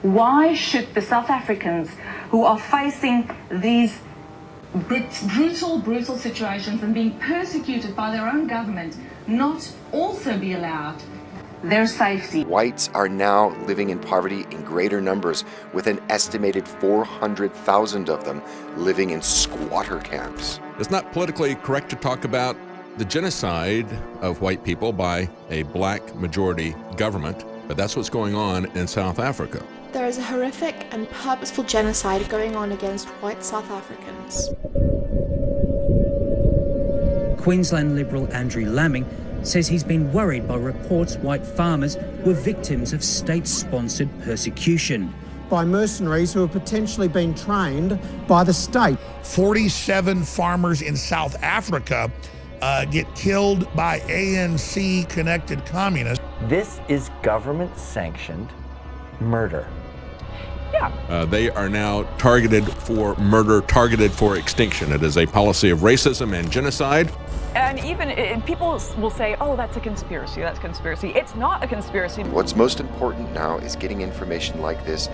Why should the South Africans who are facing these brutal situations and being persecuted by their own government not also be allowed their safety? Whites are now living in poverty in greater numbers, with an estimated 400,000 of them living in squatter camps. It's not politically correct to talk about the genocide of white people by a black majority government, but that's what's going on in South Africa. There is a horrific and purposeful genocide going on against white South Africans. Queensland Liberal Andrew Laming says he's been worried by reports white farmers were victims of state-sponsored persecution. By mercenaries who have potentially been trained by the state. 47 farmers in South Africa get killed by ANC-connected communists. This is government-sanctioned murder. Yeah. They are now targeted for murder, targeted for extinction. It is a policy of racism and genocide. And even people will say, oh, that's a conspiracy, that's a conspiracy. It's not a conspiracy. What's most important now is getting information like this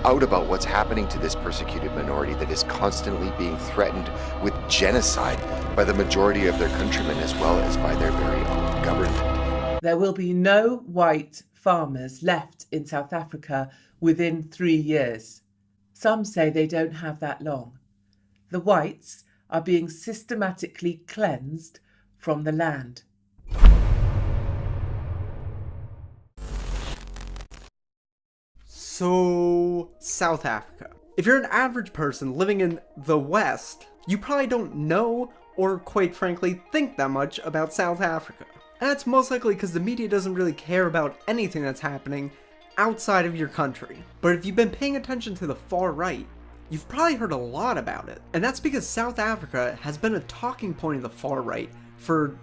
out about what's happening to this persecuted minority that is constantly being threatened with genocide by the majority of their countrymen as well as by their very own government. There will be no white farmers left in South Africa within 3 years. Some say they don't have that long. The whites are being systematically cleansed from the land. So, South Africa. If you're an average person living in the West, you probably don't know or, quite frankly, think that much about South Africa. And that's most likely because the media doesn't really care about anything that's happening outside of your country. But if you've been paying attention to the far right, you've probably heard a lot about it. And that's because South Africa has been a talking point of the far right for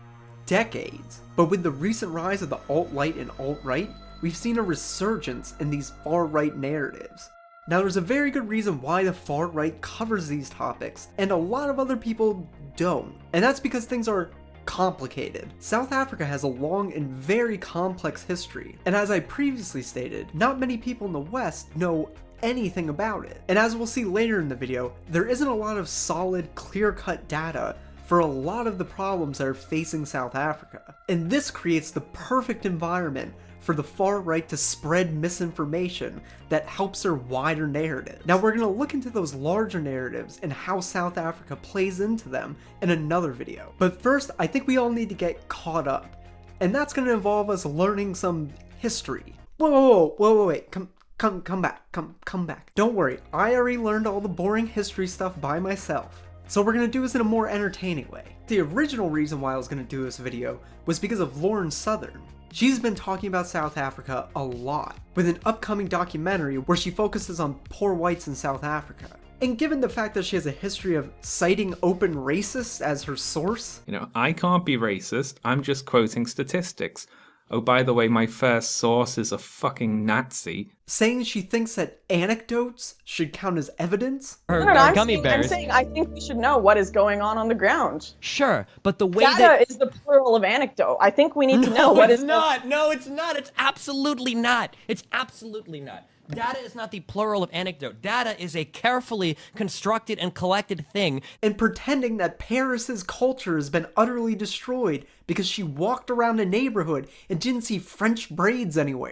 decades. But with the recent rise of the alt-right and alt-right, we've seen a resurgence in these far-right narratives. Now, there's a very good reason why the far right covers these topics, and a lot of other people don't. And that's because things are complicated. South Africa has a long and very complex history, and as I previously stated, not many people in the West know anything about it. And as we'll see later in the video, there isn't a lot of solid, clear-cut data for a lot of the problems that are facing South Africa. And this creates the perfect environment for the far right to spread misinformation that helps their wider narrative. Now we're going to look into those larger narratives and how South Africa plays into them in another video. But first, I think we all need to get caught up, and that's going to involve us learning some history. Whoa, wait, come back. Don't worry, I already learned all the boring history stuff by myself. So we're going to do this in a more entertaining way. The original reason why I was going to do this video was because of Lauren Southern. She's been talking about South Africa a lot, with an upcoming documentary where she focuses on poor whites in South Africa. And given the fact that she has a history of citing open racists as her source... You know, I can't be racist, I'm just quoting statistics. Oh, by the way, my first source is a fucking Nazi. Saying she thinks that anecdotes should count as evidence? I'm saying I think we should know what is going on the ground. Sure, but the way Data is the plural of anecdote. I think we need to know what is... No, it's not. It's absolutely not. It's absolutely not. Data is not the plural of anecdote. Data is a carefully constructed and collected thing. And pretending that Paris's culture has been utterly destroyed because she walked around a neighborhood and didn't see French braids anywhere.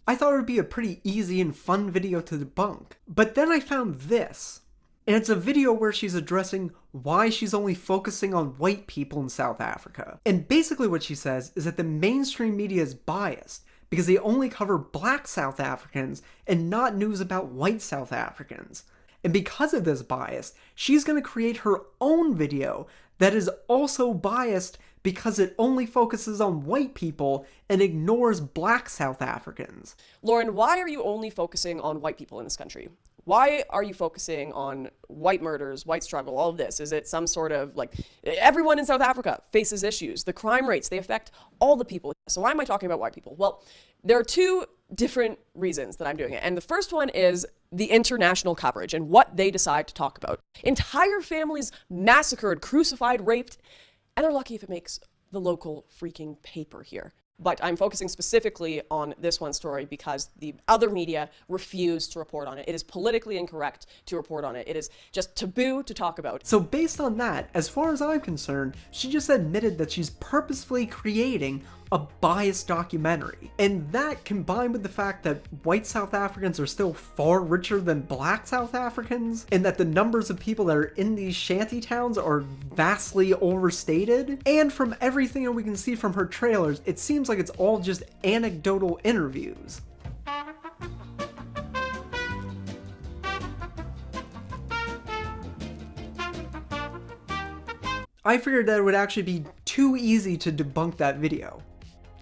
I thought it would be a pretty easy and fun video to debunk, but then I found this, and it's a video where she's addressing why she's only focusing on white people in South Africa. And basically what she says is that the mainstream media is biased because they only cover black South Africans and not news about white South Africans. And because of this bias, she's going to create her own video that is also biased because it only focuses on white people and ignores black South Africans. Lauren, why are you only focusing on white people in this country? Why are you focusing on white murders, white struggle, all of this? Is it some sort of like, everyone in South Africa faces issues, the crime rates, they affect all the people. So why am I talking about white people? Well, there are two different reasons that I'm doing it. And the first one is the international coverage and what they decide to talk about. Entire families massacred, crucified, raped, and they're lucky if it makes the local freaking paper here. But I'm focusing specifically on this one story because the other media refuse to report on it. It is politically incorrect to report on it. It is just taboo to talk about. So based on that, as far as I'm concerned, she just admitted that she's purposefully creating a biased documentary. And that, combined with the fact that white South Africans are still far richer than black South Africans, and that the numbers of people that are in these shanty towns are vastly overstated, and from everything that we can see from her trailers, it seems like it's all just anecdotal interviews. I figured that it would actually be too easy to debunk that video.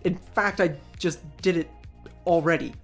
In fact, I just did it already.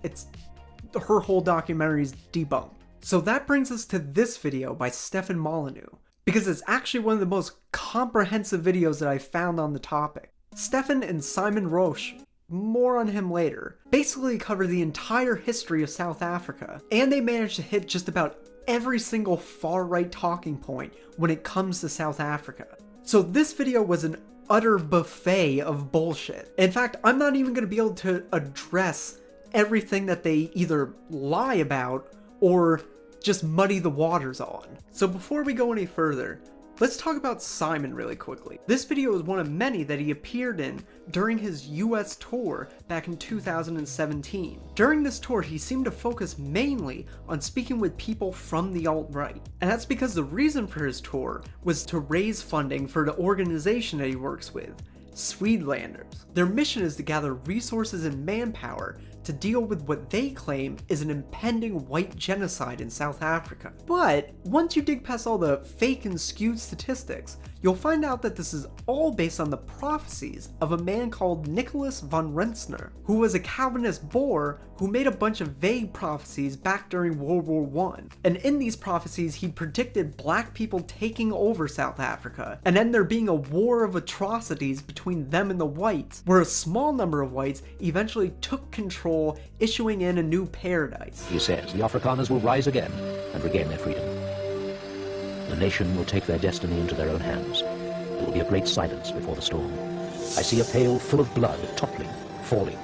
Her whole documentary is debunked. So that brings us to this video by Stefan Molyneux, because it's actually one of the most comprehensive videos that I found on the topic. Stefan and Simon Roche, more on him later, basically cover the entire history of South Africa, and they managed to hit just about every single far-right talking point when it comes to South Africa. So this video was an utter buffet of bullshit. In fact, I'm not even going to be able to address everything that they either lie about or just muddy the waters on. So before we go any further, let's talk about Simon really quickly. This video is one of many that he appeared in during his US tour back in 2017. During this tour, he seemed to focus mainly on speaking with people from the alt-right. And that's because the reason for his tour was to raise funding for the organization that he works with, Swedelanders. Their mission is to gather resources and manpower to deal with what they claim is an impending white genocide in South Africa. But once you dig past all the fake and skewed statistics, you'll find out that this is all based on the prophecies of a man called Nicolaas van Rensburg, who was a Calvinist Boer who made a bunch of vague prophecies back during World War I. And in these prophecies, he predicted black people taking over South Africa, and then there being a war of atrocities between them and the whites, where a small number of whites eventually took control, issuing in a new paradise. He says the Afrikaners will rise again and regain their freedom. The nation will take their destiny into their own hands. There will be a great silence before the storm. I see a pail full of blood toppling, falling.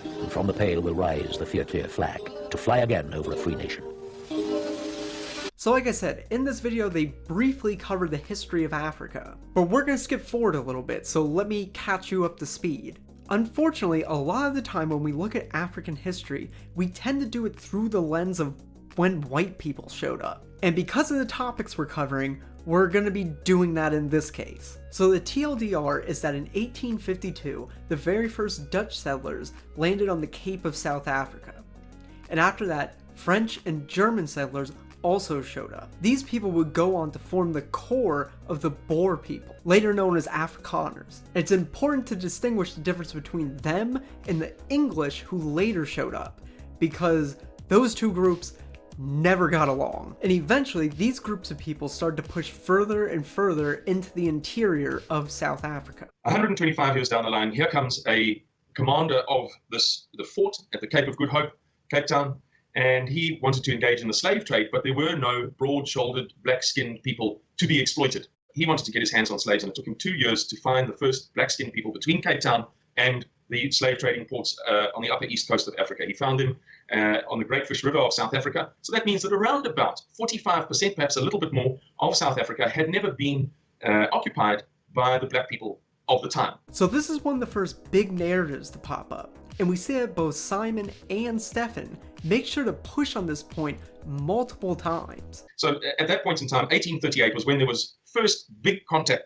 And from the pail will rise the fear-clear flag to fly again over a free nation. So like I said, in this video they briefly cover the history of Africa. But we're going to skip forward a little bit, so let me catch you up to speed. Unfortunately, a lot of the time when we look at African history, we tend to do it through the lens of when white people showed up. And because of the topics we're covering, we're going to be doing that in this case. So the TLDR is that in 1852, the very first Dutch settlers landed on the Cape of South Africa. And after that, French and German settlers also showed up. These people would go on to form the core of the Boer people, later known as Afrikaners. And it's important to distinguish the difference between them and the English who later showed up, because those two groups never got along. And eventually, these groups of people started to push further and further into the interior of South Africa. 125 years down the line, here comes a commander of the fort at the Cape of Good Hope, Cape Town, and he wanted to engage in the slave trade, but there were no broad-shouldered, black-skinned people to be exploited. He wanted to get his hands on slaves, and it took him 2 years to find the first black-skinned people between Cape Town and the slave trading ports on the upper east coast of Africa. He found them on the Great Fish River of South Africa. So that means that around about 45%, perhaps a little bit more, of South Africa had never been occupied by the black people of the time. So this is one of the first big narratives to pop up. And we see that both Simon and Stefan make sure to push on this point multiple times. So at that point in time, 1838 was when there was first big conflict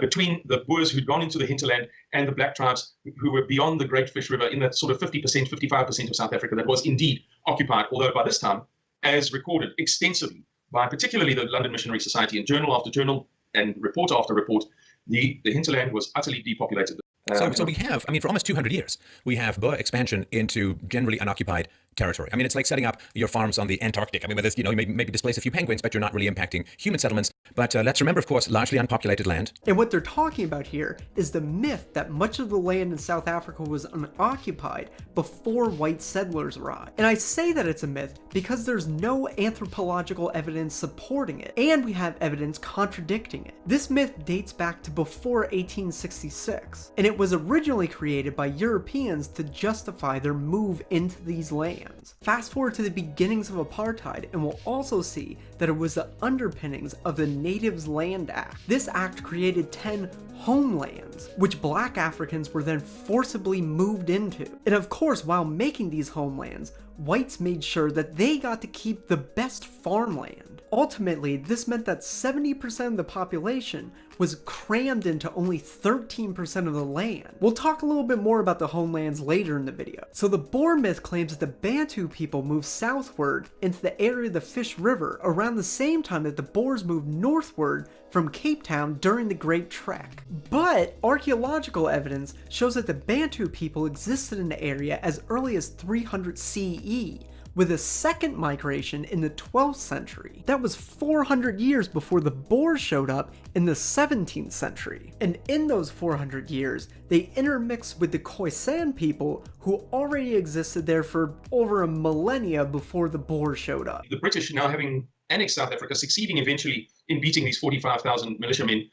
between the Boers who'd gone into the hinterland and the black tribes who were beyond the Great Fish River in that sort of 50%, 55% of South Africa that was indeed occupied, although by this time, as recorded extensively by particularly the London Missionary Society in journal after journal and report after report, the hinterland was utterly depopulated. So we have, I mean, for almost 200 years, we have Boer expansion into generally unoccupied territory. I mean, it's like setting up your farms on the Antarctic. I mean, with this, you know, you maybe displace a few penguins, but you're not really impacting human settlements. But let's remember, of course, largely unpopulated land. And what they're talking about here is the myth that much of the land in South Africa was unoccupied before white settlers arrived. And I say that it's a myth because there's no anthropological evidence supporting it, and we have evidence contradicting it. This myth dates back to before 1866, and it was originally created by Europeans to justify their move into these lands. Fast forward to the beginnings of apartheid, and we'll also see that it was the underpinnings of the Natives Land Act. This act created 10 homelands, which black Africans were then forcibly moved into. And of course, while making these homelands, whites made sure that they got to keep the best farmland. Ultimately, this meant that 70% of the population was crammed into only 13% of the land. We'll talk a little bit more about the homelands later in the video. So the Boer myth claims that the Bantu people moved southward into the area of the Fish River around the same time that the Boers moved northward from Cape Town during the Great Trek. But archaeological evidence shows that the Bantu people existed in the area as early as 300 CE, with a second migration in the 12th century. That was 400 years before the Boers showed up in the 17th century. And in those 400 years, they intermixed with the Khoisan people who already existed there for over a millennia before the Boers showed up. The British, now having annexed South Africa, succeeding eventually in beating these 45,000 militiamen,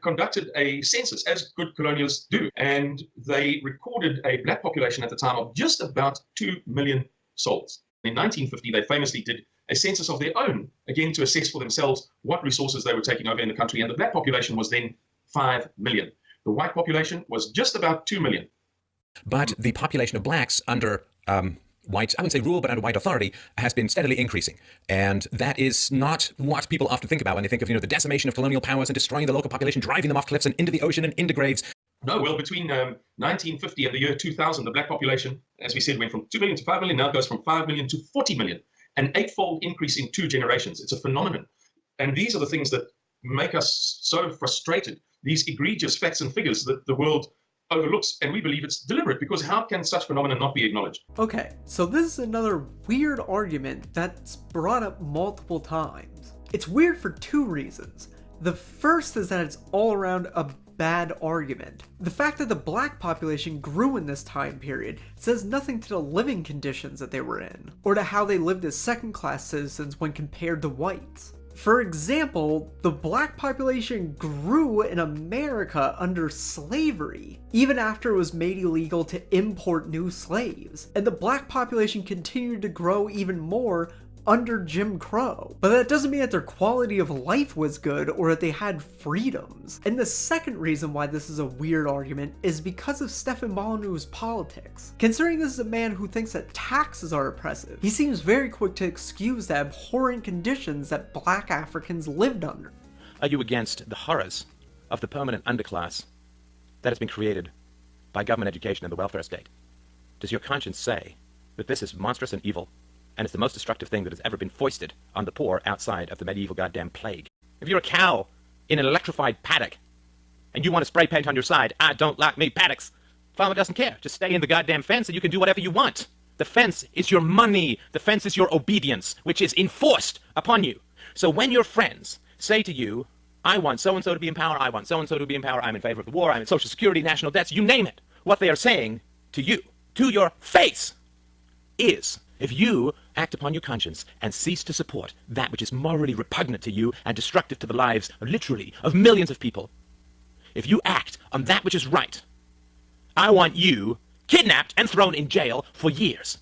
conducted a census, as good colonials do, and they recorded a black population at the time of just about 2 million souls. In 1950, they famously did a census of their own, again to assess for themselves what resources they were taking over in the country, and the black population was then 5 million. The white population was just about 2 million. But the population of blacks under white, I wouldn't say rule, but under white authority, has been steadily increasing. And that is not what people often think about when they think of, you know, the decimation of colonial powers and destroying the local population, driving them off cliffs and into the ocean and into graves. No, well, between 1950 and the year 2000, the black population, as we said, went from 2 million to 5 million. Now it goes from 5 million to 40 million, an eightfold increase in 2 generations. It's a phenomenon. And these are the things that make us so frustrated, these egregious facts and figures that the world overlooks, and we believe it's deliberate, because how can such phenomena not be acknowledged? Okay, so this is another weird argument that's brought up multiple times. It's weird for 2 reasons. The first is that it's all around a bad argument. The fact that the black population grew in this time period says nothing to the living conditions that they were in, or to how they lived as second-class citizens when compared to whites. For example, the black population grew in America under slavery, even after it was made illegal to import new slaves, and the black population continued to grow even more under Jim Crow. But that doesn't mean that their quality of life was good or that they had freedoms. And the second reason why this is a weird argument is because of Stefan politics. Considering this is a man who thinks that taxes are oppressive, he seems very quick to excuse the abhorrent conditions that black Africans lived under. Are you against the horrors of the permanent underclass that has been created by government education and the welfare state? Does your conscience say that this is monstrous and evil, and it's the most destructive thing that has ever been foisted on the poor outside of the medieval goddamn plague? If you're a cow in an electrified paddock and you want to spray paint on your side, I don't like me paddocks. Farmer doesn't care. Just stay in the goddamn fence and you can do whatever you want. The fence is your money. The fence is your obedience, which is enforced upon you. So when your friends say to you, I want so-and-so to be in power, I want so-and-so to be in power, I'm in favor of the war, I'm in Social Security, national debts, you name it, what they are saying to you, to your face, is, if you act upon your conscience and cease to support that which is morally repugnant to you and destructive to the lives, literally, of millions of people, if you act on that which is right, I want you kidnapped and thrown in jail for years.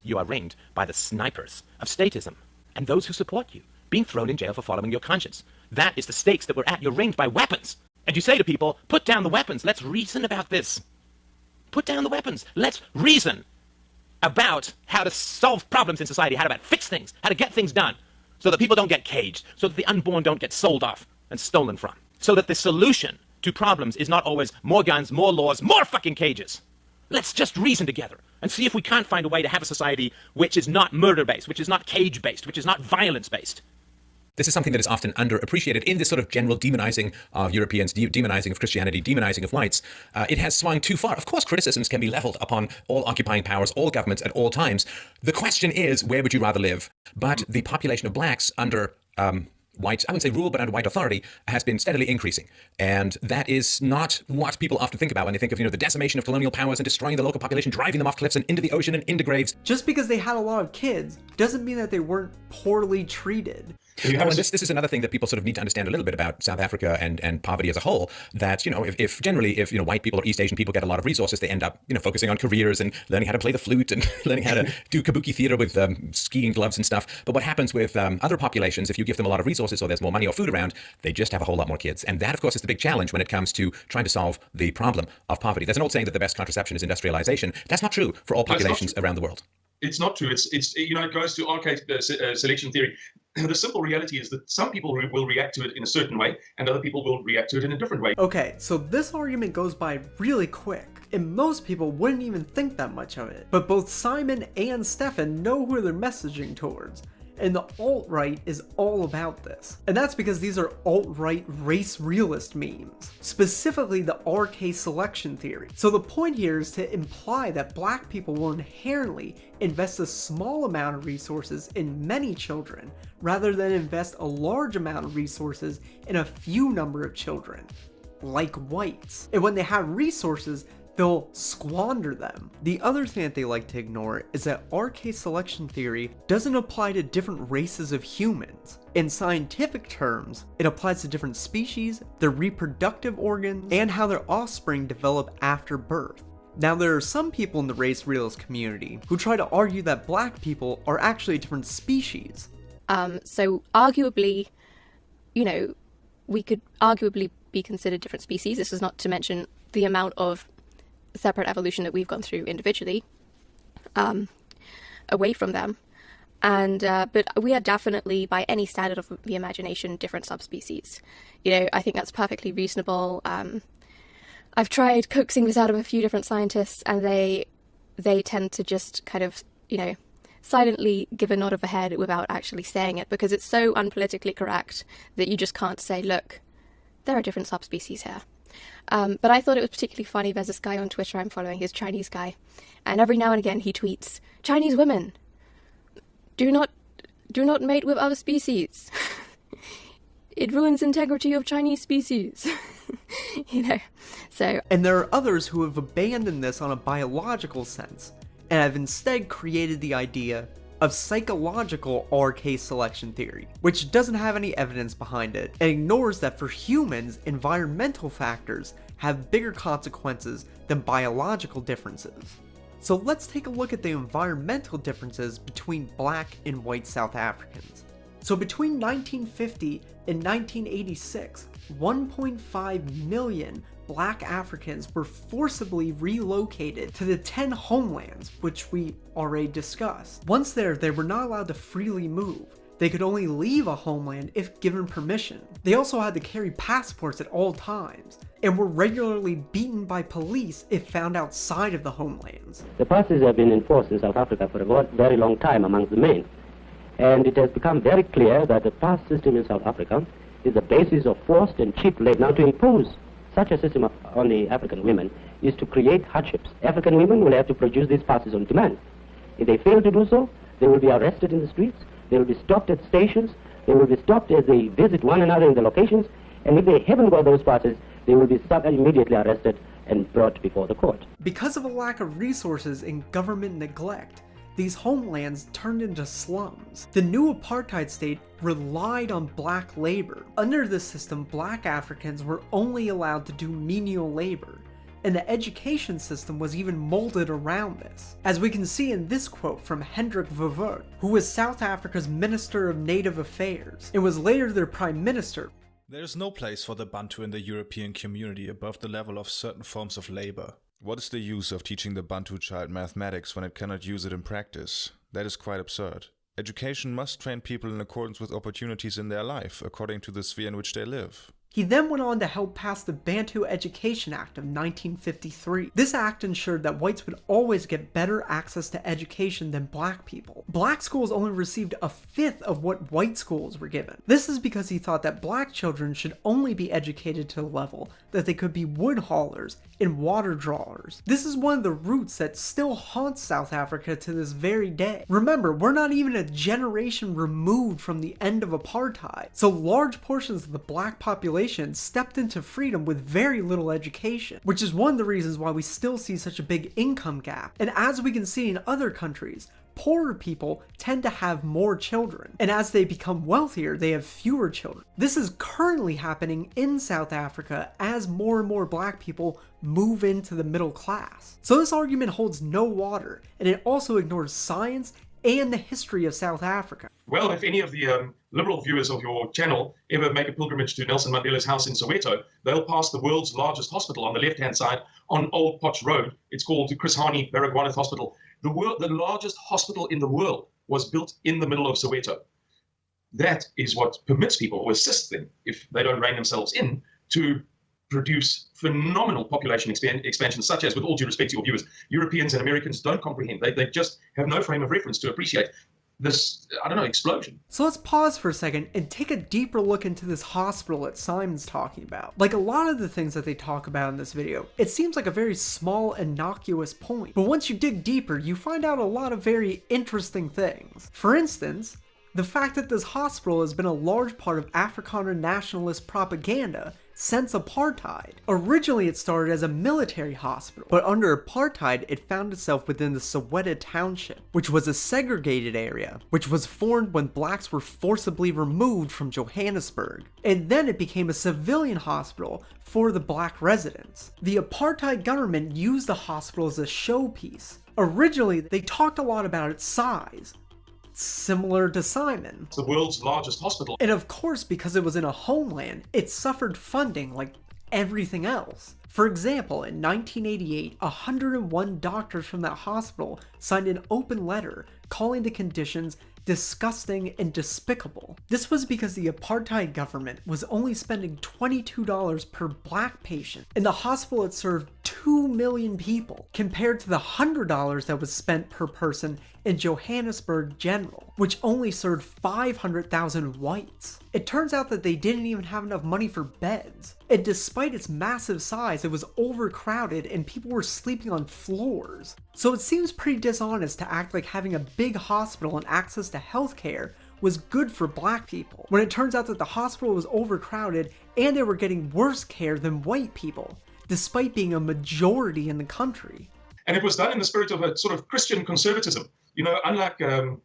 You are ringed by the snipers of statism and those who support you, being thrown in jail for following your conscience. That is the stakes that we're at. You're ringed by weapons. And you say to people, put down the weapons. Let's reason about this. Put down the weapons. Let's reason about how to solve problems in society, how to fix things, how to get things done, so that people don't get caged, so that the unborn don't get sold off and stolen from, so that the solution to problems is not always more guns, more laws, more fucking cages. Let's just reason together and see if we can't find a way to have a society which is not murder-based, which is not cage-based, which is not violence-based. This is something that is often underappreciated in this sort of general demonizing of Europeans, demonizing of Christianity, demonizing of whites. It has swung too far. Of course, criticisms can be leveled upon all occupying powers, all governments at all times. The question is, where would you rather live? But the population of blacks under white, I wouldn't say rule, but under white authority, has been steadily increasing. And that is not what people often think about when they think of, the decimation of colonial powers and destroying the local population, driving them off cliffs and into the ocean and into graves. Just because they had a lot of kids doesn't mean that they weren't poorly treated. And this is another thing that people sort of need to understand a little bit about South Africa and poverty as a whole, that, if generally white people or East Asian people get a lot of resources, they end up, focusing on careers and learning how to play the flute and learning how to do kabuki theater with skiing gloves and stuff. But what happens with other populations, if you give them a lot of resources or there's more money or food around, they just have a whole lot more kids. And that, of course, is the big challenge when it comes to trying to solve the problem of poverty. There's an old saying that the best contraception is industrialization. That's not true for all populations around the world. It's not true. It goes to archaic selection theory. The simple reality is that some people will react to it in a certain way and other people will react to it in a different way. Okay, so this argument goes by really quick, and most people wouldn't even think that much of it. But both Simon and Stefan know who they're messaging towards. And the alt-right is all about this. And that's because these are alt-right race realist memes, specifically the RK selection theory. So the point here is to imply that black people will inherently invest a small amount of resources in many children, rather than invest a large amount of resources in a few number of children, like whites. And when they have resources, they'll squander them. The other thing that they like to ignore is that RK selection theory doesn't apply to different races of humans. In scientific terms, it applies to different species, their reproductive organs, and how their offspring develop after birth. Now, there are some people in the race realist community who try to argue that black people are actually a different species. So arguably, we could arguably be considered different species. This is not to mention the amount of separate evolution that we've gone through individually, away from them. And but we are definitely, by any standard of the imagination, different subspecies. I think that's perfectly reasonable. I've tried coaxing this out of a few different scientists, and they tend to just kind of, silently give a nod of the head without actually saying it, because it's so unpolitically correct that you just can't say, look, there are different subspecies here. But I thought it was particularly funny. There's this guy on Twitter I'm following, he's a Chinese guy, and every now and again he tweets, Chinese women, do not mate with other species. It ruins integrity of Chinese species. So. And there are others who have abandoned this on a biological sense, and have instead created the idea of psychological RK selection theory, which doesn't have any evidence behind it, and ignores that for humans, environmental factors have bigger consequences than biological differences. So let's take a look at the environmental differences between black and white South Africans. So between 1950 and 1986, 1.5 million black Africans were forcibly relocated to the 10 homelands, which we already discussed. Once there, they were not allowed to freely move. They could only leave a homeland if given permission. They also had to carry passports at all times, and were regularly beaten by police if found outside of the homelands. The passes have been enforced in South Africa for a very long time amongst the men, and it has become very clear that the pass system in South Africa is the basis of forced and cheap labor. Now, to impose such a system on the African women is to create hardships. African women will have to produce these passes on demand. If they fail to do so, they will be arrested in the streets, they will be stopped at stations, they will be stopped as they visit one another in the locations, and if they haven't got those passes, they will be stopped and immediately arrested and brought before the court. Because of a lack of resources and government neglect, these homelands turned into slums. The new apartheid state relied on black labor. Under this system, black Africans were only allowed to do menial labor, and the education system was even molded around this. As we can see in this quote from Hendrik Verwoerd, who was South Africa's Minister of Native Affairs, and was later their Prime Minister. There is no place for the Bantu in the European community above the level of certain forms of labor. What is the use of teaching the Bantu child mathematics when it cannot use it in practice? That is quite absurd. Education must train people in accordance with opportunities in their life, according to the sphere in which they live. He then went on to help pass the Bantu Education Act of 1953. This act ensured that whites would always get better access to education than black people. Black schools only received a fifth of what white schools were given. This is because he thought that black children should only be educated to the level that they could be wood haulers and water drawers. This is one of the roots that still haunts South Africa to this very day. Remember, we're not even a generation removed from the end of apartheid, so large portions of the black population stepped into freedom with very little education, which is one of the reasons why we still see such a big income gap. And as we can see in other countries, poorer people tend to have more children, and as they become wealthier, they have fewer children. This is currently happening in South Africa as more and more black people move into the middle class. So this argument holds no water, and it also ignores science and the history of South Africa. Well, if any of the liberal viewers of your channel ever make a pilgrimage to Nelson Mandela's house in Soweto, they'll pass the world's largest hospital on the left-hand side on Old Potch Road. It's called the Chris Hani Baragwanath Hospital. The largest hospital in the world was built in the middle of Soweto. That is what permits people, or assists them, if they don't rein themselves in, to produce phenomenal population expansion, such as, with all due respect to your viewers, Europeans and Americans don't comprehend. They just have no frame of reference to appreciate this, I don't know, explosion. So let's pause for a second and take a deeper look into this hospital that Simon's talking about. Like a lot of the things that they talk about in this video, it seems like a very small, innocuous point. But once you dig deeper, you find out a lot of very interesting things. For instance, the fact that this hospital has been a large part of Afrikaner nationalist propaganda since apartheid. Originally it started as a military hospital, but under apartheid it found itself within the Soweto township, which was a segregated area, which was formed when blacks were forcibly removed from Johannesburg. And then it became a civilian hospital for the black residents. The apartheid government used the hospital as a showpiece. Originally they talked a lot about its size, similar to Simon. It's the world's largest hospital. And of course, because it was in a homeland, it suffered funding like everything else. For example, in 1988, 101 doctors from that hospital signed an open letter calling the conditions disgusting and despicable. This was because the apartheid government was only spending $22 per black patient, and the hospital had served 2 million people, compared to the $100 that was spent per person in Johannesburg General, which only served 500,000 whites. It turns out that they didn't even have enough money for beds, and despite its massive size, it was overcrowded and people were sleeping on floors. So it seems pretty dishonest to act like having a big hospital and access to healthcare was good for black people, when it turns out that the hospital was overcrowded and they were getting worse care than white people, despite being a majority in the country. And it was done in the spirit of a sort of Christian conservatism. You know, unlike, and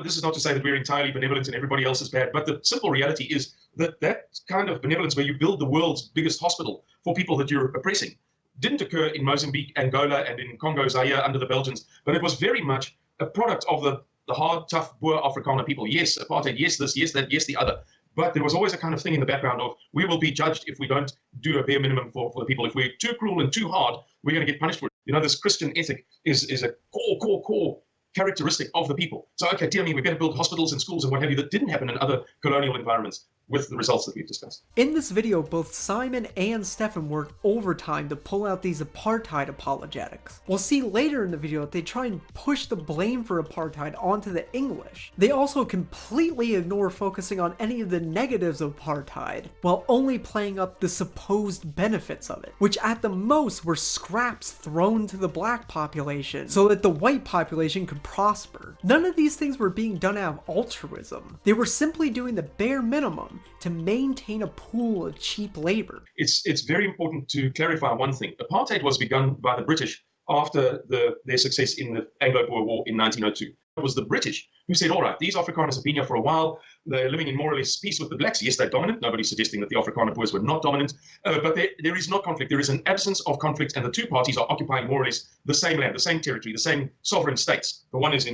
this is not to say that we're entirely benevolent and everybody else is bad, but the simple reality is that that kind of benevolence where you build the world's biggest hospital for people that you're oppressing didn't occur in Mozambique, Angola, and in Congo, Zaire under the Belgians, but it was very much a product of the hard, tough, Boer Afrikaner people. Yes, apartheid, yes, this, yes, that, yes, the other. But there was always a kind of thing in the background of, we will be judged if we don't do a bare minimum for the people. If we're too cruel and too hard, we're going to get punished for it. You know, this Christian ethic is a core characteristic of the people. So, okay, dear me, we're going to build hospitals and schools and what have you that didn't happen in other colonial environments, with the results that we've discussed. In this video, both Simon and Stefan work overtime to pull out these apartheid apologetics. We'll see later in the video that they try and push the blame for apartheid onto the English. They also completely ignore focusing on any of the negatives of apartheid, while only playing up the supposed benefits of it, which at the most were scraps thrown to the black population so that the white population could prosper. None of these things were being done out of altruism. They were simply doing the bare minimum to maintain a pool of cheap labor. It's very important to clarify one thing. Apartheid was begun by the British after their success in the Anglo-Boer War in 1902. It was the British who said, all right, these Afrikaners have been here for a while. They're living in more or less peace with the blacks. Yes, they're dominant. Nobody's suggesting that the Afrikaner Boers were not dominant. But there is no conflict. There is an absence of conflict, and the two parties are occupying more or less the same land, the same territory, the same sovereign states. The one is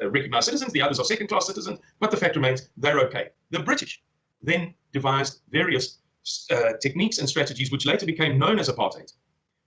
recognized citizens, the others are second-class citizens, but the fact remains they're okay. The British then devised various techniques and strategies which later became known as apartheid,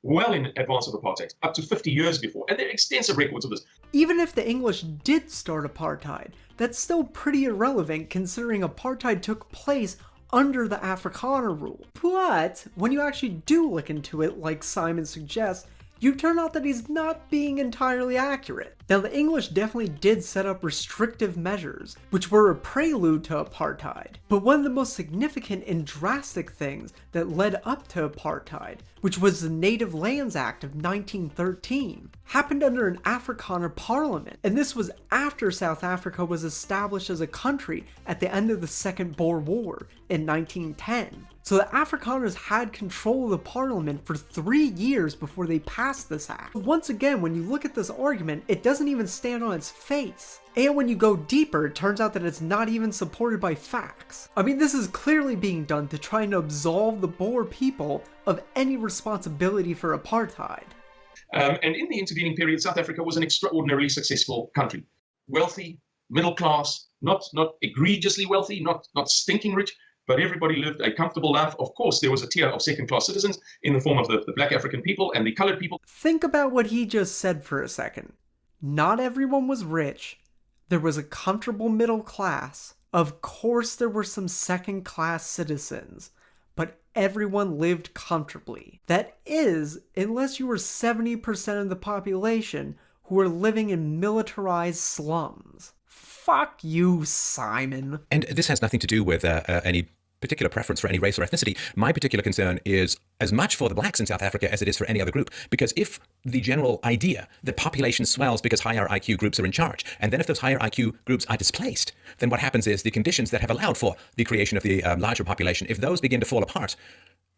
well in advance of apartheid, up to 50 years before, and there are extensive records of this. Even if the English did start apartheid, that's still pretty irrelevant considering apartheid took place under the Afrikaner rule. But when you actually do look into it, like Simon suggests, you turn out that he's not being entirely accurate. Now, the English definitely did set up restrictive measures, which were a prelude to apartheid. But one of the most significant and drastic things that led up to apartheid, which was the Native Lands Act of 1913, happened under an Afrikaner parliament. And this was after South Africa was established as a country at the end of the Second Boer War in 1910. So the Afrikaners had control of the parliament for 3 years before they passed this act. Once again, when you look at this argument, it doesn't even stand on its face. And when you go deeper, it turns out that it's not even supported by facts. I mean, this is clearly being done to try and absolve the Boer people of any responsibility for apartheid. And in the intervening period, South Africa was an extraordinarily successful country. Wealthy, middle class, not egregiously wealthy, not stinking rich, but everybody lived a comfortable life. Of course, there was a tier of second-class citizens in the form of the black African people and the colored people. Think about what he just said for a second. Not everyone was rich. There was a comfortable middle class. Of course, there were some second-class citizens, but everyone lived comfortably. That is, unless you were 70% of the population who were living in militarized slums. Fuck you, Simon. And this has nothing to do with any particular preference for any race or ethnicity. My particular concern is as much for the blacks in South Africa as it is for any other group. Because if the general idea that population swells because higher IQ groups are in charge, and then if those higher IQ groups are displaced, then what happens is the conditions that have allowed for the creation of the larger population, if those begin to fall apart,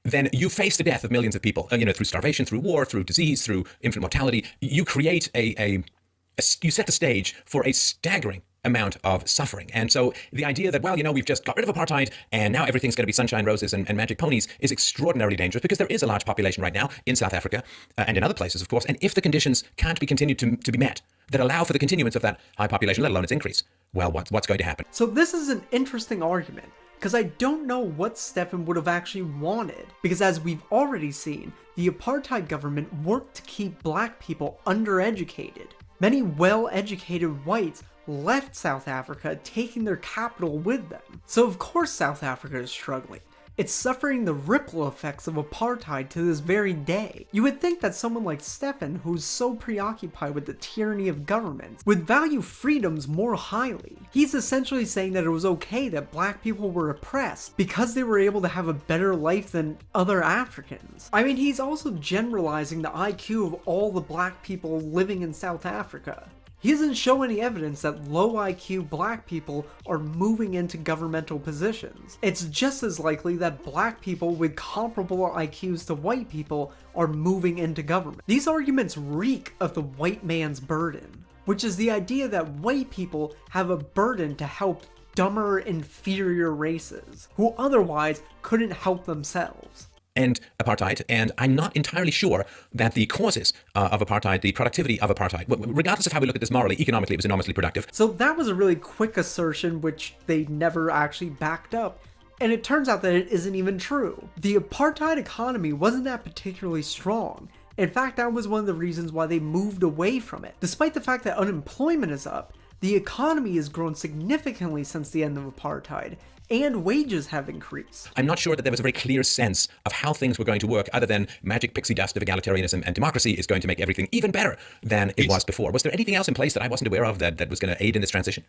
then you face the death of millions of people, through starvation, through war, through disease, through infant mortality. You create you set the stage for a staggering amount of suffering. And so the idea that, we've just got rid of apartheid and now everything's going to be sunshine, roses and magic ponies is extraordinarily dangerous, because there is a large population right now in South Africa and in other places, of course. And if the conditions can't be continued to be met that allow for the continuance of that high population, let alone its increase, well, what's going to happen? So this is an interesting argument, because I don't know what Stefan would have actually wanted, because as we've already seen, the apartheid government worked to keep black people undereducated. Many well-educated whites left South Africa, taking their capital with them. So of course South Africa is struggling. It's suffering the ripple effects of apartheid to this very day. You would think that someone like Stefan, who's so preoccupied with the tyranny of governments, would value freedoms more highly. He's essentially saying that it was okay that black people were oppressed because they were able to have a better life than other Africans. I mean, he's also generalizing the IQ of all the black people living in South Africa. He doesn't show any evidence that low IQ black people are moving into governmental positions. It's just as likely that black people with comparable IQs to white people are moving into government. These arguments reek of the white man's burden, which is the idea that white people have a burden to help dumber, inferior races, who otherwise couldn't help themselves. And apartheid, and I'm not entirely sure that the causes of apartheid, the productivity of apartheid, regardless of how we look at this morally, economically, it was enormously productive. So that was a really quick assertion which they never actually backed up, and it turns out that it isn't even true. The apartheid economy wasn't that particularly strong. In fact, that was one of the reasons why they moved away from it. Despite the fact that unemployment is up, the economy has grown significantly since the end of apartheid, and wages have increased. I'm not sure that there was a very clear sense of how things were going to work, other than magic pixie dust of egalitarianism and democracy is going to make everything even better than it was before. Was there anything else in place that I wasn't aware of that was going to aid in this transition?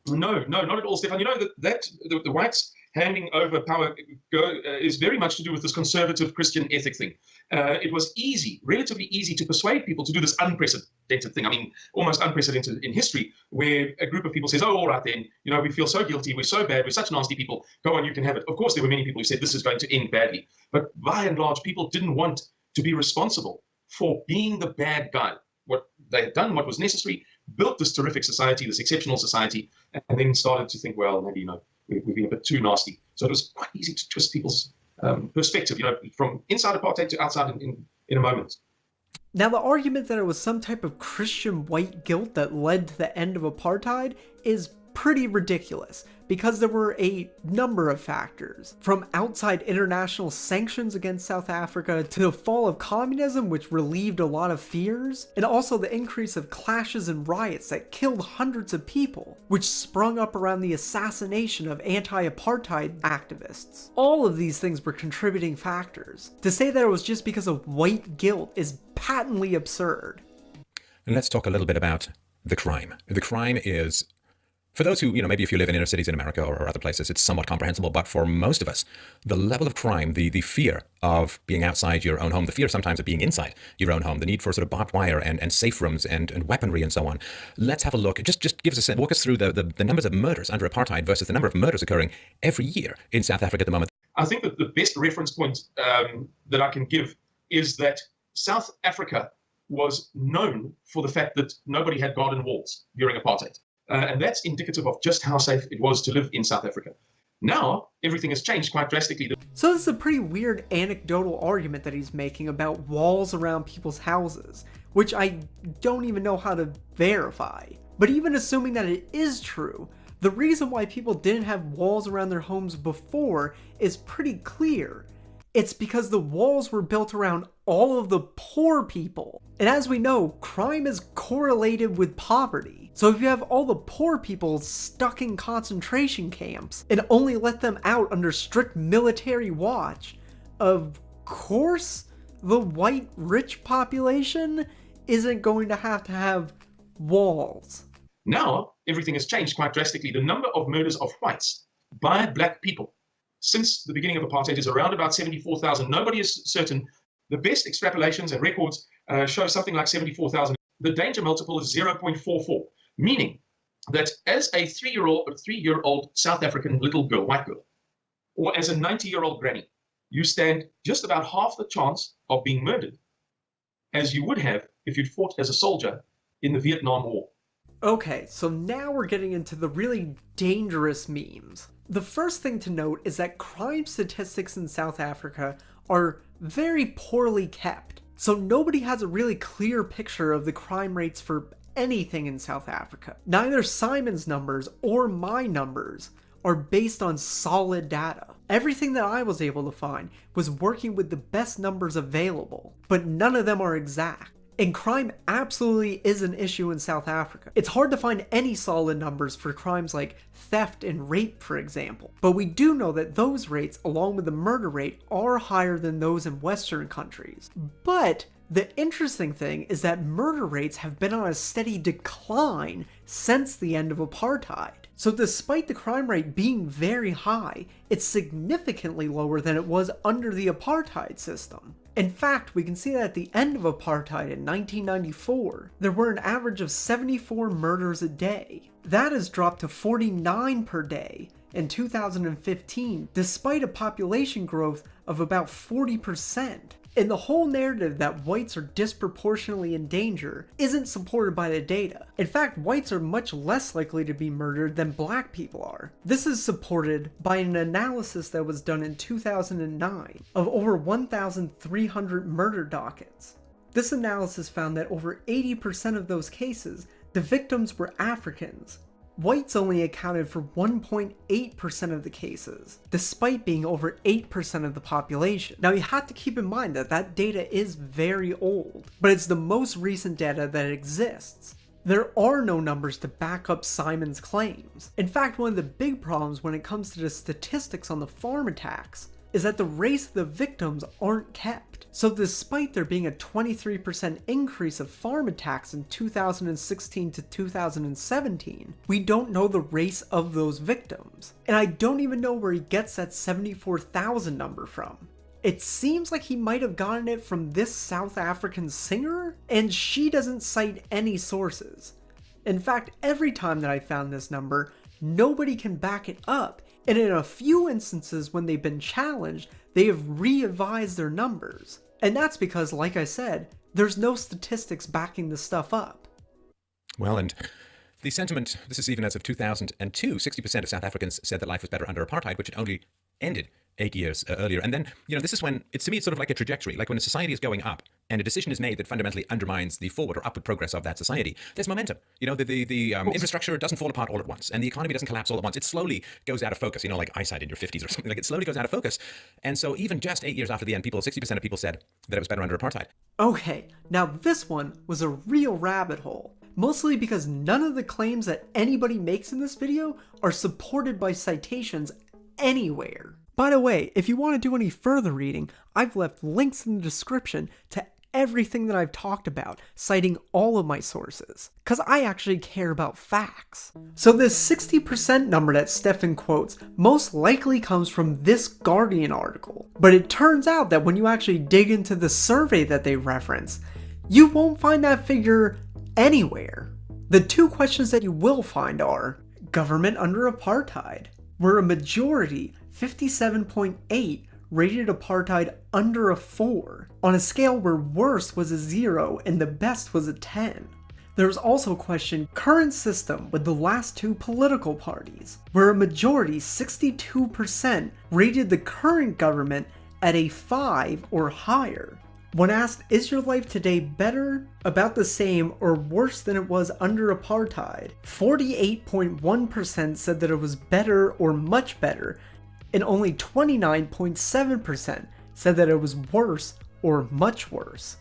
No, not at all, Stefan. You know that the whites handing over power is very much to do with this conservative Christian ethic thing. It was relatively easy to persuade people to do this unprecedented thing. I mean, almost unprecedented in history, where a group of people says, oh, all right then, we feel so guilty, we're so bad, we're such nasty people, go on, you can have it. Of course, there were many people who said this is going to end badly. But by and large, people didn't want to be responsible for being the bad guy. What they had done, what was necessary, built this terrific society, this exceptional society, and then started to think, well, maybe, we've been a bit too nasty. So it was quite easy to twist people's perspective, from inside apartheid to outside in a moment. Now, the argument that it was some type of Christian white guilt that led to the end of apartheid is pretty ridiculous because there were a number of factors, from outside international sanctions against South Africa to the fall of communism, which relieved a lot of fears, and also the increase of clashes and riots that killed hundreds of people, which sprung up around the assassination of anti-apartheid activists. All of these things were contributing factors. To say that it was just because of white guilt is patently absurd. And let's talk a little bit about the crime. The crime is, for those who, maybe if you live in inner cities in America or other places, it's somewhat comprehensible, but for most of us, the level of crime, the fear of being outside your own home, the fear sometimes of being inside your own home, the need for sort of barbed wire and safe rooms and weaponry and so on. Let's have a look. Just give us a sense, walk us through the numbers of murders under apartheid versus the number of murders occurring every year in South Africa at the moment. I think that the best reference point that I can give is that South Africa was known for the fact that nobody had garden walls during apartheid. And that's indicative of just how safe it was to live in South Africa. Now, everything has changed quite drastically. So this is a pretty weird anecdotal argument that he's making about walls around people's houses, which I don't even know how to verify. But even assuming that it is true, the reason why people didn't have walls around their homes before is pretty clear. It's because the walls were built around all of the poor people. And as we know, crime is correlated with poverty. So if you have all the poor people stuck in concentration camps and only let them out under strict military watch, of course the white rich population isn't going to have walls. Now, everything has changed quite drastically. The number of murders of whites by black people since the beginning of apartheid is around about 74,000. Nobody is certain. The best extrapolations and records show something like 74,000. The danger multiple is 0.44, meaning that as a three-year-old South African little girl, white girl, or as a 90-year-old granny, you stand just about half the chance of being murdered as you would have if you'd fought as a soldier in the Vietnam War. Okay, so now we're getting into the really dangerous memes. The first thing to note is that crime statistics in South Africa are very poorly kept. So nobody has a really clear picture of the crime rates for anything in South Africa. Neither Simon's numbers or my numbers are based on solid data. Everything that I was able to find was working with the best numbers available, but none of them are exact. And crime absolutely is an issue in South Africa. It's hard to find any solid numbers for crimes like theft and rape, for example. But we do know that those rates, along with the murder rate, are higher than those in Western countries. But the interesting thing is that murder rates have been on a steady decline since the end of apartheid. So despite the crime rate being very high, it's significantly lower than it was under the apartheid system. In fact, we can see that at the end of apartheid in 1994, there were an average of 74 murders a day. That has dropped to 49 per day in 2015, despite a population growth of about 40%. And the whole narrative that whites are disproportionately in danger isn't supported by the data. In fact, whites are much less likely to be murdered than black people are. This is supported by an analysis that was done in 2009 of over 1,300 murder dockets. This analysis found that over 80% of those cases, the victims were Africans. Whites only accounted for 1.8% of the cases, despite being over 8% of the population. Now you have to keep in mind that that data is very old, but it's the most recent data that exists. There are no numbers to back up Simon's claims. In fact, one of the big problems when it comes to the statistics on the farm attacks is that the race of the victims aren't kept. So despite there being a 23% increase of farm attacks in 2016 to 2017, we don't know the race of those victims. And I don't even know where he gets that 74,000 number from. It seems like he might have gotten it from this South African singer, and she doesn't cite any sources. In fact, every time that I found this number, nobody can back it up. And in a few instances when they've been challenged, they have re-advised their numbers. And that's because, like I said, there's no statistics backing this stuff up. Well, and the sentiment, this is even as of 2002, 60% of South Africans said that life was better under apartheid, which had only ended 8 years earlier. And then, this is when, to me, it's sort of like a trajectory. Like when a society is going up and a decision is made that fundamentally undermines the forward or upward progress of that society, there's momentum. The infrastructure doesn't fall apart all at once, and the economy doesn't collapse all at once. It slowly goes out of focus, like eyesight in your 50s or something. Like it slowly goes out of focus. And so even just 8 years after the end, 60% of people said that it was better under apartheid. Okay, now this one was a real rabbit hole. Mostly because none of the claims that anybody makes in this video are supported by citations anywhere. By the way, if you want to do any further reading, I've left links in the description to everything that I've talked about, citing all of my sources, because I actually care about facts. So this 60% number that Stefan quotes most likely comes from this Guardian article, but it turns out that when you actually dig into the survey that they reference, you won't find that figure anywhere. The two questions that you will find are, government under apartheid, where a majority, 57.8, rated apartheid under a 4, on a scale where worst was a 0 and the best was a 10. There's also a question, current system with the last two political parties, where a majority, 62%, rated the current government at a 5 or higher. When asked, is your life today better, about the same, or worse than it was under apartheid, 48.1% said that it was better or much better, and only 29.7% said that it was worse or much worse.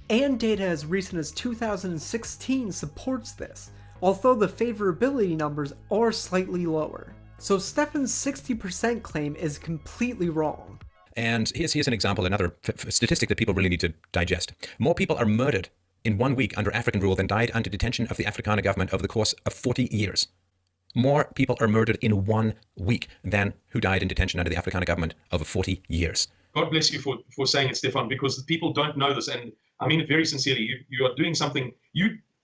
And data as recent as 2016 supports this, although the favorability numbers are slightly lower. So Stefan's 60% claim is completely wrong. And here's an example, another statistic that people really need to digest. More people are murdered in 1 week under African rule than died under detention of the Afrikaner government over the course of 40 years. More people are murdered in 1 week than who died in detention under the Afrikaner government over 40 years. God bless you for saying it, Stefan, because people don't know this. And I mean it very sincerely. You are doing something,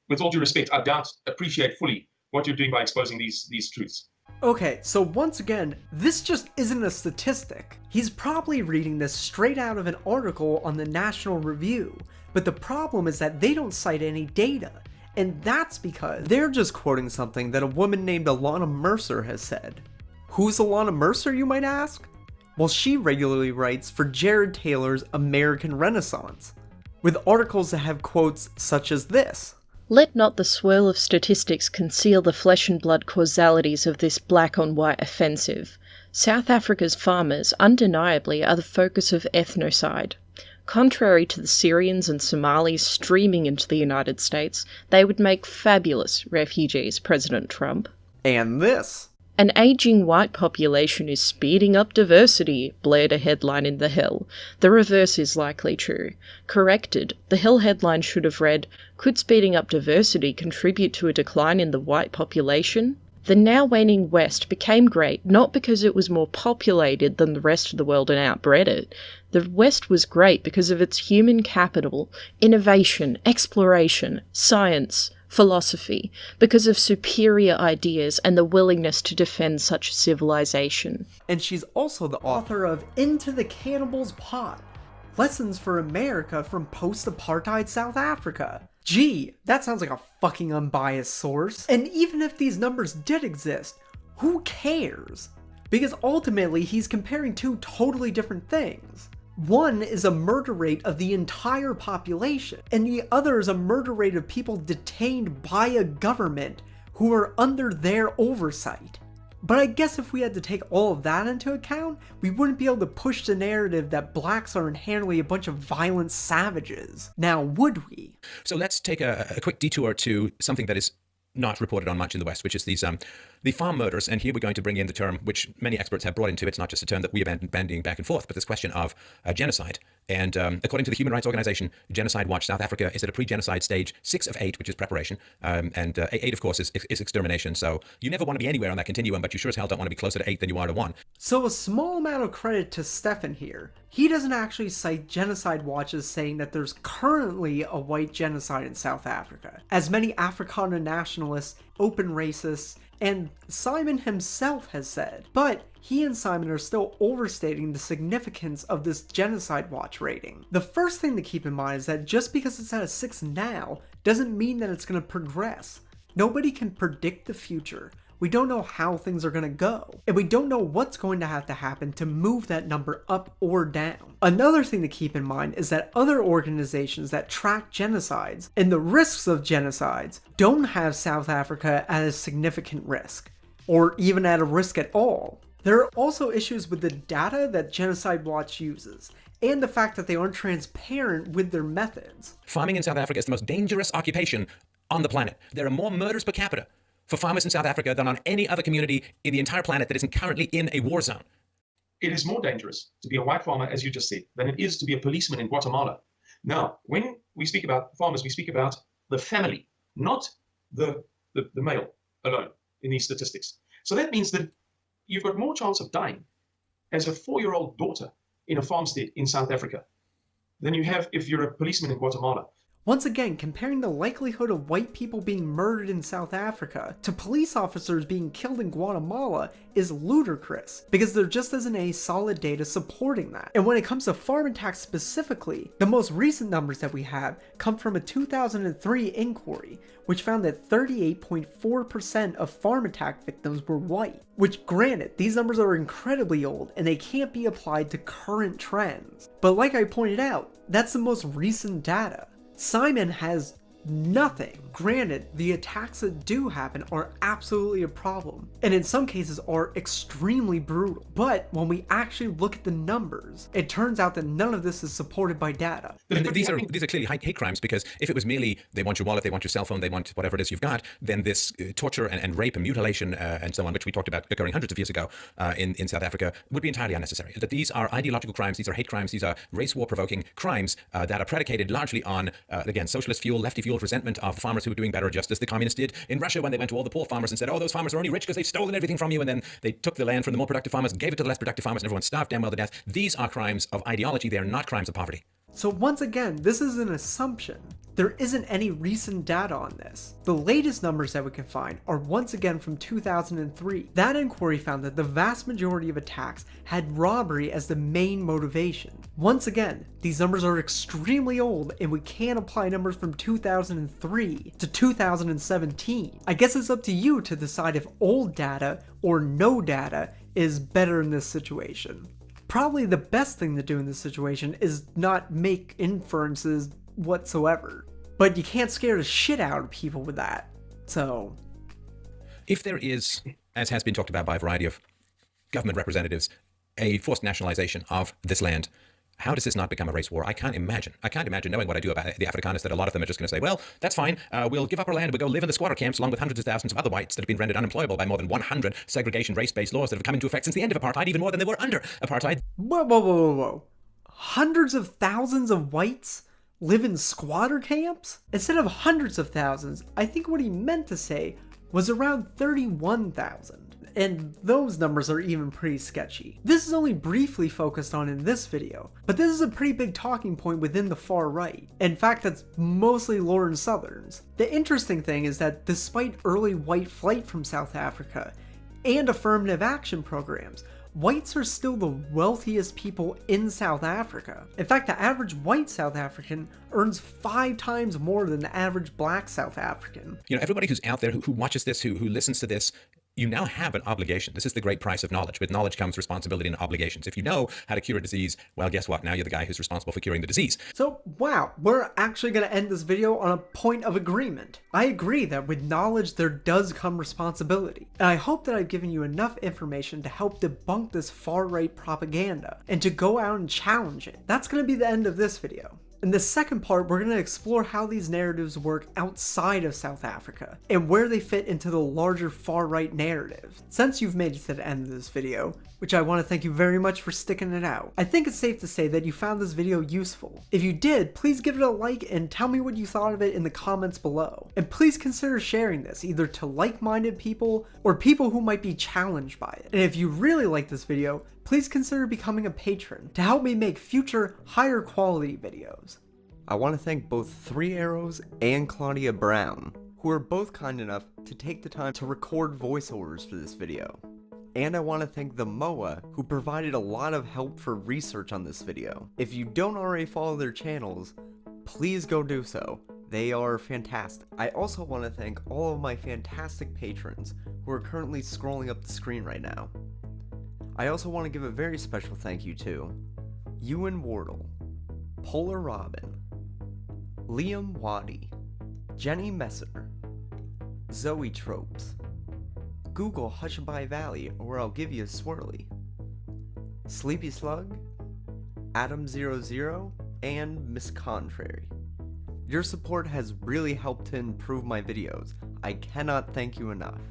with all due respect, I doubt, appreciate fully what you're doing by exposing these truths. Okay, so once again, this just isn't a statistic. He's probably reading this straight out of an article on the National Review, but the problem is that they don't cite any data, and that's because they're just quoting something that a woman named Alana Mercer has said. Who's Alana Mercer, you might ask? Well, she regularly writes for Jared Taylor's American Renaissance, with articles that have quotes such as this. Let not the swirl of statistics conceal the flesh and blood causalities of this black-on-white offensive. South Africa's farmers undeniably are the focus of ethnocide. Contrary to the Syrians and Somalis streaming into the United States, they would make fabulous refugees, President Trump. And this. An aging white population is speeding up diversity, blared a headline in The Hill. The reverse is likely true. Corrected, The Hill headline should have read, could speeding up diversity contribute to a decline in the white population? The now waning West became great not because it was more populated than the rest of the world and outbred it. The West was great because of its human capital, innovation, exploration, science, philosophy, because of superior ideas and the willingness to defend such civilization. And she's also the author of Into the Cannibal's Pot, Lessons for America from Post-Apartheid South Africa. Gee, that sounds like a fucking unbiased source. And even if these numbers did exist, who cares? Because ultimately he's comparing two totally different things. One is a murder rate of the entire population, and the other is a murder rate of people detained by a government who are under their oversight. But I guess if we had to take all of that into account, we wouldn't be able to push the narrative that blacks are inherently a bunch of violent savages. Now, would we? So let's take a quick detour to something that is not reported on much in the West, which is these the farm murders. And here we're going to bring in the term which many experts have brought into. It's not just a term that we are bandying back and forth, but this question of genocide. And according to the Human Rights Organization, Genocide Watch, South Africa is at a pre-genocide stage 6 of 8, which is preparation. And 8, of course, is extermination. So you never want to be anywhere on that continuum, but you sure as hell don't want to be closer to 8 than you are to 1. So a small amount of credit to Stefan here. He doesn't actually cite Genocide Watch as saying that there's currently a white genocide in South Africa, as many Afrikaner nationalists, open racists, and Simon himself has said. But he and Simon are still overstating the significance of this Genocide Watch rating. The first thing to keep in mind is that just because it's at a 6 now, doesn't mean that it's going to progress. Nobody can predict the future. We don't know how things are going to go, and we don't know what's going to have to happen to move that number up or down. Another thing to keep in mind is that other organizations that track genocides and the risks of genocides don't have South Africa at a significant risk, or even at a risk at all. There are also issues with the data that Genocide Watch uses, and the fact that they aren't transparent with their methods. Farming in South Africa is the most dangerous occupation on the planet. There are more murders per capita for farmers in South Africa than on any other community in the entire planet that isn't currently in a war zone. It is more dangerous to be a white farmer, as you just said, than it is to be a policeman in Guatemala. Now, when we speak about farmers, we speak about the family, not the male alone in these statistics. So that means that you've got more chance of dying as a 4-year-old daughter in a farmstead in South Africa than you have if you're a policeman in Guatemala. Once again, comparing the likelihood of white people being murdered in South Africa to police officers being killed in Guatemala is ludicrous, because there just isn't any solid data supporting that. And when it comes to farm attacks specifically, the most recent numbers that we have come from a 2003 inquiry, which found that 38.4% of farm attack victims were white. Which, granted, these numbers are incredibly old and they can't be applied to current trends. But like I pointed out, that's the most recent data. Simon has nothing. Granted, the attacks that do happen are absolutely a problem, and in some cases are extremely brutal. But when we actually look at the numbers, it turns out that none of this is supported by data. These are clearly hate crimes, because if it was merely they want your wallet, they want your cell phone, they want whatever it is you've got, then this torture and rape and mutilation and so on, which we talked about occurring hundreds of years ago in South Africa, would be entirely unnecessary. That these are ideological crimes, these are hate crimes, these are race war provoking crimes that are predicated largely on, again, socialist fuel, lefty fueled resentment of farmers who were doing better, just as the communists did in Russia when they went to all the poor farmers and said, oh, those farmers are only rich because they've stolen everything from you, and then they took the land from the more productive farmers and gave it to the less productive farmers, and everyone starved damn well to death. These are crimes of ideology, they are not crimes of poverty. So once again, this is an assumption. There isn't any recent data on this. The latest numbers that we can find are once again from 2003. That inquiry found that the vast majority of attacks had robbery as the main motivation. Once again, these numbers are extremely old and we can't apply numbers from 2003 to 2017. I guess it's up to you to decide if old data or no data is better in this situation. Probably the best thing to do in this situation is not make inferences whatsoever. But you can't scare the shit out of people with that. So, if there is, as has been talked about by a variety of government representatives, a forced nationalization of this land, how does this not become a race war? I can't imagine, knowing what I do about the Afrikaners, that a lot of them are just going to say, well, that's fine, we'll give up our land, we'll go live in the squatter camps along with hundreds of thousands of other whites that have been rendered unemployable by more than 100 segregation race-based laws that have come into effect since the end of apartheid, even more than they were under apartheid. Whoa. Hundreds of thousands of whites live in squatter camps? Instead of hundreds of thousands, I think what he meant to say was around 31,000. And those numbers are even pretty sketchy. This is only briefly focused on in this video, but this is a pretty big talking point within the far right. In fact, that's mostly Lauren Southerns. The interesting thing is that despite early white flight from South Africa and affirmative action programs, whites are still the wealthiest people in South Africa. In fact, the average white South African earns 5 times more than the average black South African. You know, everybody who's out there who watches this, who listens to this, you now have an obligation. This is the great price of knowledge. With knowledge comes responsibility and obligations. If you know how to cure a disease, well, guess what? Now you're the guy who's responsible for curing the disease. So, wow, we're actually going to end this video on a point of agreement. I agree that with knowledge, there does come responsibility. And I hope that I've given you enough information to help debunk this far-right propaganda and to go out and challenge it. That's going to be the end of this video. In the second part, we're going to explore how these narratives work outside of South Africa, and where they fit into the larger far-right narrative. Since you've made it to the end of this video, which I want to thank you very much for sticking it out, I think it's safe to say that you found this video useful. If you did, please give it a like and tell me what you thought of it in the comments below. And please consider sharing this either to like-minded people or people who might be challenged by it. And if you really like this video, please consider becoming a patron to help me make future higher quality videos. I want to thank both 3 Arrows and Claudia Brown, who are both kind enough to take the time to record voiceovers for this video. And I want to thank the MOA, who provided a lot of help for research on this video. If you don't already follow their channels, please go do so. They are fantastic. I also want to thank all of my fantastic patrons who are currently scrolling up the screen right now. I also want to give a very special thank you to Ewan Wardle, Polar Robin, Liam Waddy, Jenny Messer, Zoe Tropes, Google Hushabye Valley or I'll give you a swirly, Sleepy Slug, Adam00, and Miss Contrary. Your support has really helped to improve my videos. I cannot thank you enough.